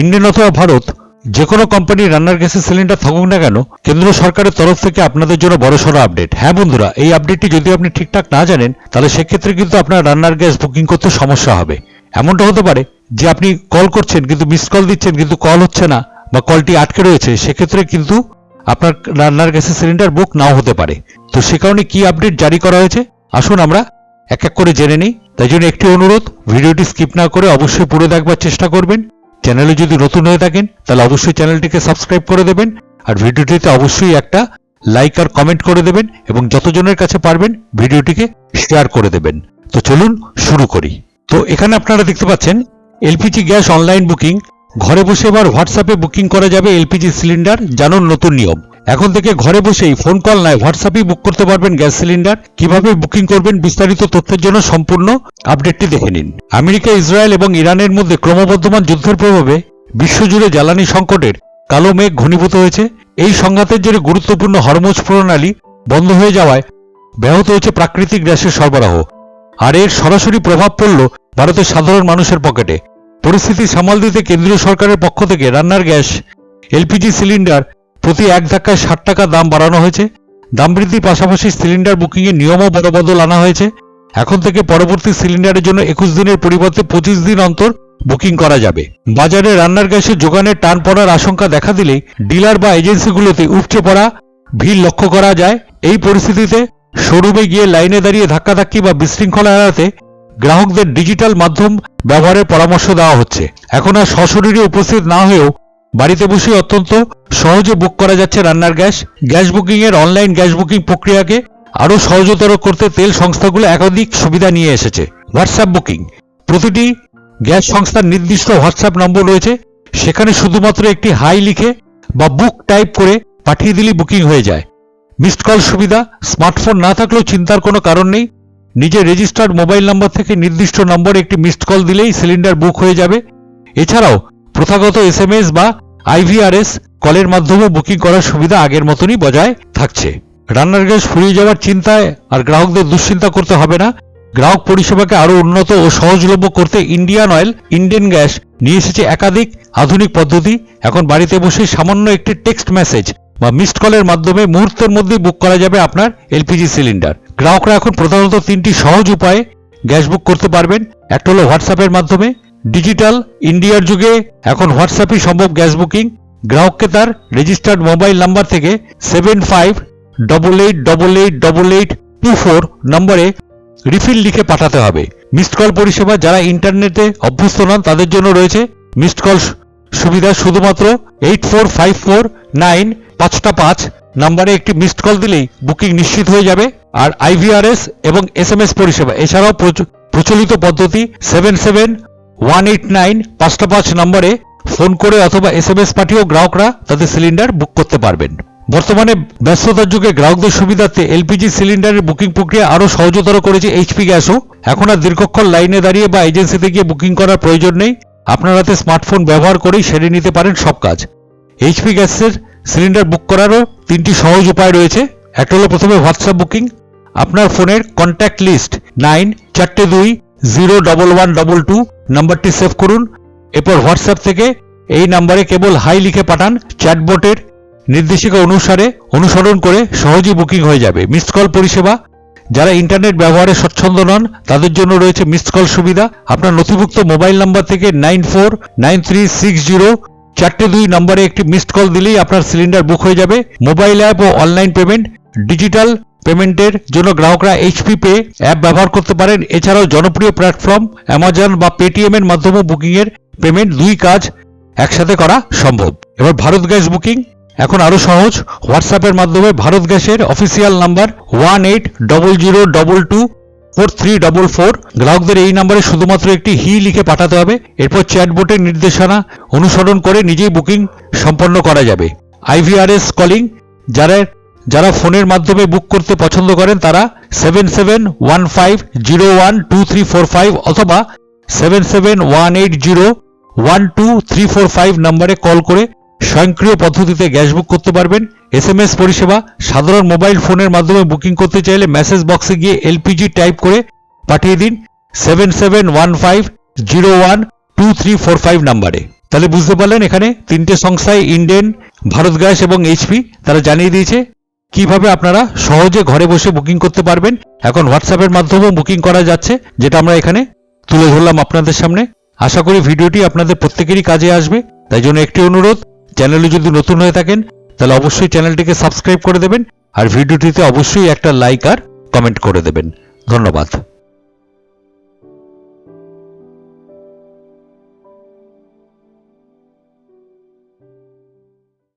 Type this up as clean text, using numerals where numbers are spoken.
Indian অথবা ভারত যে কোনো কোম্পানির রান্নার গ্যাসের সিলিন্ডার থাকুক না কেন, কেন্দ্র সরকারের তরফ থেকে আপনাদের জন্য বড়সড় আপডেট। হ্যাঁ বন্ধুরা, এই আপডেটটি যদি আপনি ঠিকঠাক না জানেন তাহলে সেক্ষেত্রে কিন্তু আপনার রান্নার গ্যাস বুকিং করতে সমস্যা হবে। এমনটা হতে পারে যে আপনি কল করছেন কিন্তু মিসড কল দিচ্ছেন কিন্তু কল হচ্ছে না, বা কলটি আটকে রয়েছে, সেক্ষেত্রে কিন্তু আপনার রান্নার গ্যাসের সিলিন্ডার বুক নাও হতে পারে। তো সে কারণে কি আপডেট জারি করা হয়েছে আসুন আমরা এক এক করে জেনে নিই। তাই জন্য একটি অনুরোধ, ভিডিওটি স্কিপ না করে অবশ্যই পুরো দেখবার চেষ্টা করবেন। চ্যানেলে যদি নতুন হয়ে থাকেন তাহলে অবশ্যই চ্যানেলটিকে সাবস্ক্রাইব করে দেবেন, আর ভিডিওটিতে অবশ্যই একটা লাইক আর কমেন্ট করে দেবেন, এবং যতজনের কাছে পারবেন ভিডিওটিকে শেয়ার করে দেবেন। তো চলুন শুরু করি। তো এখানে আপনারা দেখতে পাচ্ছেন এলপিজি গ্যাস অনলাইন বুকিং। ঘরে বসে এবার হোয়াটসঅ্যাপে বুকিং করা যাবে এলপিজি সিলিন্ডার, জানুন নতুন নিয়ম। এখন থেকে ঘরে বসেই ফোন কল নয়, হোয়াটসঅ্যাপেই বুক করতে পারবেন গ্যাস সিলিন্ডার। কিভাবে বুকিং করবেন বিস্তারিত তথ্যের জন্য সম্পূর্ণ আপডেটটি দেখে নিন। আমেরিকা, ইসরায়েল এবং ইরানের মধ্যে ক্রমবর্ধমান যুদ্ধের প্রভাবে বিশ্বজুড়ে জ্বালানি সংকটের কালো মেঘ ঘনীভূত হয়েছে। এই সংঘাতের জেরে গুরুত্বপূর্ণ হরমুজ প্রণালী বন্ধ হয়ে যাওয়ায় ব্যাহত হয়েছে প্রাকৃতিক গ্যাসের সরবরাহ, আর এর সরাসরি প্রভাব পড়ল ভারতের সাধারণ মানুষের পকেটে। পরিস্থিতি সামাল দিতে কেন্দ্রীয় সরকারের পক্ষ থেকে রান্নার গ্যাস এলপিজি সিলিন্ডার প্রতি এক ধাক্কায় 60 টাকা দাম বাড়ানো হয়েছে। দাম বৃদ্ধির পাশাপাশি সিলিন্ডার বুকিংয়ের নিয়মও বদল আনা হয়েছে। এখন থেকে পরবর্তী সিলিন্ডারের জন্য 21 দিনের পরিবর্তে 25 দিন অন্তর বুকিং করা যাবে। বাজারে রান্নার গ্যাসের যোগানের টান পড়ার আশঙ্কা দেখা দিলেই ডিলার বা এজেন্সিগুলোতে উপচে পড়া ভিড় লক্ষ্য করা যায়। এই পরিস্থিতিতে শোরুমে গিয়ে লাইনে দাঁড়িয়ে ধাক্কাধাক্কি বা বিশৃঙ্খলা এড়াতে গ্রাহকদের ডিজিটাল মাধ্যম ব্যবহারের পরামর্শ দেওয়া হচ্ছে। এখন আর সশরীরে উপস্থিত না হয়েও বাড়িতে বসে অত্যন্ত সহজে বুক করা যাচ্ছে রান্নার গ্যাস। গ্যাস বুকিংয়ের অনলাইন গ্যাস বুকিং প্রক্রিয়াকে আরও সহজতর করতে তেল সংস্থাগুলো একাধিক সুবিধা নিয়ে এসেছে। WhatsApp booking. প্রতিটি গ্যাস সংস্থার নির্দিষ্ট হোয়াটসঅ্যাপ নম্বর রয়েছে, সেখানে শুধুমাত্র একটি হাই লিখে বা বুক টাইপ করে পাঠিয়ে দিলেই বুকিং হয়ে যায়। মিসড কল সুবিধা। স্মার্টফোন না থাকলেও চিন্তার কোনো কারণ নেই। নিজের রেজিস্টার্ড মোবাইল নাম্বার থেকে নির্দিষ্ট নম্বরে একটি মিসড কল দিলেই সিলিন্ডার বুক হয়ে যাবে। এছাড়াও প্রথাগত এসএমএস বা আইভিআরএস কলের মাধ্যমে বুকিং করার সুবিধা আগের মতনই বজায় থাকছে। রান্নার গ্যাস ফুরিয়ে যাওয়ার চিন্তায় আর গ্রাহকদের দুশ্চিন্তা করতে হবে না। গ্রাহক পরিষেবাকে আরও উন্নত ও সহজলভ্য করতে ইন্ডিয়ান অয়েল, ইন্ডিয়ান গ্যাস নিয়ে এসেছে একাধিক আধুনিক পদ্ধতি। এখন বাড়িতে বসে সামান্য একটি টেক্সট মেসেজ বা মিসড কলের মাধ্যমে মুহূর্তের মধ্যেই বুক করা যাবে আপনার এলপিজি সিলিন্ডার। গ্রাহকরা এখন প্রধানত 3টি সহজ উপায়ে গ্যাস বুক করতে পারবেন। একটা হলো হোয়াটসঅ্যাপের মাধ্যমে। ডিজিটাল ইন্ডিয়ার যুগে এখন হোয়াটসঅ্যাপই সম্ভব গ্যাস বুকিং। গ্রাহককে তার রেজিস্টার্ড মোবাইল নাম্বার থেকে 7588888824 নম্বরে রিফিল লিখে পাঠাতে হবে। মিসড কল পরিষেবা। যারা ইন্টারনেটে অভ্যস্ত নন তাদের জন্য রয়েছে মিসড কল সুবিধা। শুধুমাত্র 84549 নম্বরে একটি মিসড কল দিলেই বুকিং নিশ্চিত হয়ে যাবে। আর আইভিআরএস এবং এসএমএস পরিষেবা। এছাড়াও প্রচলিত পদ্ধতি 77189 নম্বরে ফোন করে অথবা এসএমএস পাঠিয়েও গ্রাহকরা তাদের সিলিন্ডার বুক করতে পারবেন। বর্তমানে ব্যস্ততার যুগে গ্রাহকদের সুবিধার্থে এলপিজি সিলিন্ডারের বুকিং প্রক্রিয়া আরও সহজতর করেছে এইচপি গ্যাসও। এখন আর দীর্ঘক্ষণ লাইনে দাঁড়িয়ে বা এজেন্সিতে গিয়ে বুকিং করার প্রয়োজন নেই। আপনার হাতে স্মার্টফোন ব্যবহার করেই সেরে নিতে পারেন সব কাজ। এইচপি গ্যাসের সিলিন্ডার বুক করারও 3টি সহজ উপায় রয়েছে। একটা হলো প্রথমে হোয়াটসঅ্যাপ বুকিং। আপনার ফোনের কন্ট্যাক্ট লিস্ট 94201122 নাম্বারটি সেভ করুন। এরপর হোয়াটসঅ্যাপ থেকে এই নাম্বারে কেবল হাই লিখে পাঠান। চ্যাটবটের নির্দেশিকা অনুসরণ করে সহজেই বুকিং হয়ে যাবে। মিসড কল পরিষেবা। যারা ইন্টারনেট ব্যবহারে স্বচ্ছন্দ নন তাদের জন্য রয়েছে মিসড কল সুবিধা। আপনার নথিভুক্ত মোবাইল নাম্বার থেকে 94936042 নম্বরে একটি মিসড কল দিলেই আপনার সিলিন্ডার বুক হয়ে যাবে। মোবাইল অ্যাপ ও অনলাইন পেমেন্ট। ডিজিটাল পেমেন্টের জন্য গ্রাহকরা এইচপি পে অ্যাপ ব্যবহার করতে পারেন। এছাড়াও জনপ্রিয় প্ল্যাটফর্ম অ্যামাজন বা পেটিএম এর মাধ্যমে বুকিংয়ের পেমেন্ট, 2 কাজ একসাথে করা সম্ভব। এবার ভারত গ্যাস বুকিং এখন আরো সহজ। হোয়াটসঅ্যাপের মাধ্যমে ভারত গ্যাসের অফিসিয়াল নাম্বার 1800224344। গ্রাহকদের এই নাম্বারে শুধুমাত্র একটি হি লিখে পাঠাতে হবে। এরপর চ্যাটবোটের নির্দেশনা অনুসরণ করে নিজেই বুকিং সম্পন্ন করা যাবে। আইভিআরএস কলিং। যারা ফোনের মাধ্যমে বুক করতে পছন্দ করেন তারা 7715012345 অথবা 7718012345 নম্বরে কল করে স্বয়ংক্রিয় পদ্ধতিতে গ্যাস বুক করতে পারবেন। এসএমএস পরিষেবা। সাধারণ মোবাইল ফোনের মাধ্যমে বুকিং করতে চাইলে মেসেজ বক্সে গিয়ে এলপিজি টাইপ করে পাঠিয়ে দিন 7715012345 নম্বরে। তাহলে বুঝতে পারলেন এখানে তিনটে সংস্থায় ইন্ডেন, ভারত গ্যাস এবং এইচপি তারা জানিয়ে দিয়েছে কিভাবে আপনারা সহজে ঘরে বসে বুকিং করতে পারবেন। এখন হোয়াটসঅ্যাপের মাধ্যমেও বুকিং করা যাচ্ছে, যেটা আমরা এখানে তুলে ধরলাম আপনাদের সামনে। আশা করি ভিডিওটি আপনাদের প্রত্যেকেরই কাজে আসবে। তাই জন্য একটি অনুরোধ, চ্যানেলে যদি নতুন হয়ে থাকেন তাহলে অবশ্যই চ্যানেলটিকে সাবস্ক্রাইব করে দেবেন আর ভিডিওটিতে অবশ্যই একটা লাইক আর কমেন্ট করে দেবেন। ধন্যবাদ।